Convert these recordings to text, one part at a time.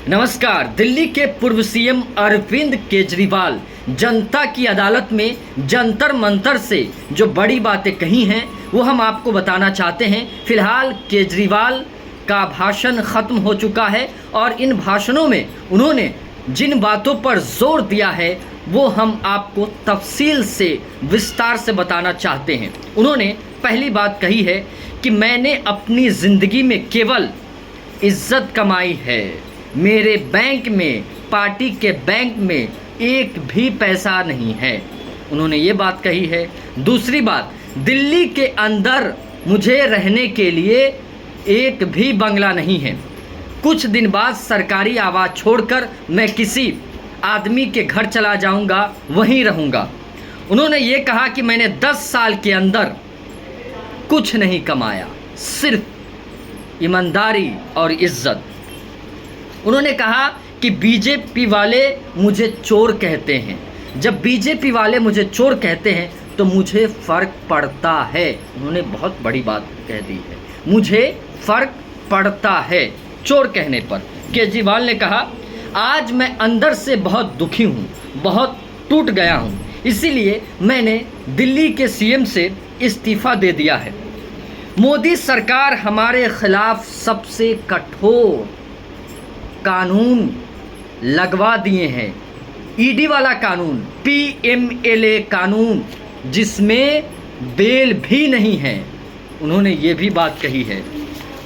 नमस्कार। दिल्ली के पूर्व सीएम अरविंद केजरीवाल जनता की अदालत में जंतर मंतर से जो बड़ी बातें कही हैं वो हम आपको बताना चाहते हैं। फिलहाल केजरीवाल का भाषण खत्म हो चुका है और इन भाषणों में उन्होंने जिन बातों पर जोर दिया है वो हम आपको तफसील से विस्तार से बताना चाहते हैं। उन्होंने पहली बात कही है कि मैंने अपनी ज़िंदगी में केवल इज्जत कमाई है, मेरे बैंक में, पार्टी के बैंक में एक भी पैसा नहीं है। उन्होंने ये बात कही है। दूसरी बात, दिल्ली के अंदर मुझे रहने के लिए एक भी बंगला नहीं है। कुछ दिन बाद सरकारी आवास छोड़कर मैं किसी आदमी के घर चला जाऊंगा, वहीं रहूंगा। उन्होंने ये कहा कि मैंने 10 साल के अंदर कुछ नहीं कमाया, सिर्फ ईमानदारी और इज्जत। उन्होंने कहा कि बीजेपी वाले मुझे चोर कहते हैं। जब बीजेपी वाले मुझे चोर कहते हैं तो मुझे फ़र्क पड़ता है। उन्होंने बहुत बड़ी बात कह दी है, मुझे फ़र्क पड़ता है चोर कहने पर। केजरीवाल ने कहा, आज मैं अंदर से बहुत दुखी हूँ, बहुत टूट गया हूँ, इसीलिए मैंने दिल्ली के सीएम से इस्तीफ़ा दे दिया है। मोदी सरकार हमारे खिलाफ सबसे कठोर कानून लगवा दिए हैं। ईडी वाला कानून, पीएमएलए कानून, जिसमें बेल भी नहीं है। उन्होंने ये भी बात कही है।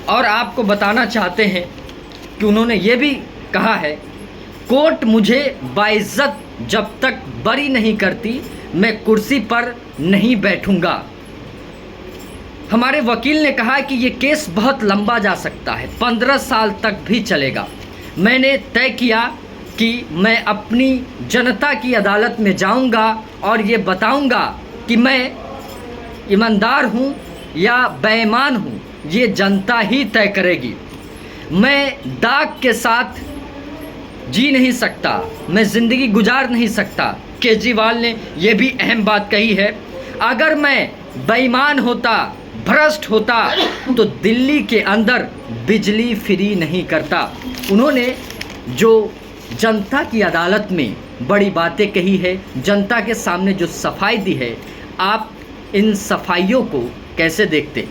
और आपको बताना चाहते हैं कि उन्होंने ये भी कहा है, कोर्ट मुझे बाइज्जत जब तक बरी नहीं करती मैं कुर्सी पर नहीं बैठूंगा। हमारे वकील ने कहा कि ये केस बहुत लंबा जा सकता है, 15 साल तक भी चलेगा। मैंने तय किया कि मैं अपनी जनता की अदालत में जाऊंगा और ये बताऊंगा कि मैं ईमानदार हूँ या बेईमान हूँ, ये जनता ही तय करेगी। मैं दाग के साथ जी नहीं सकता, मैं ज़िंदगी गुजार नहीं सकता। केजरीवाल ने यह भी अहम बात कही है, अगर मैं बेईमान होता, भ्रष्ट होता तो दिल्ली के अंदर बिजली फ्री नहीं करता। उन्होंने जो जनता की अदालत में बड़ी बातें कही है, जनता के सामने जो सफाई दी है, आप इन सफाइयों को कैसे देखते?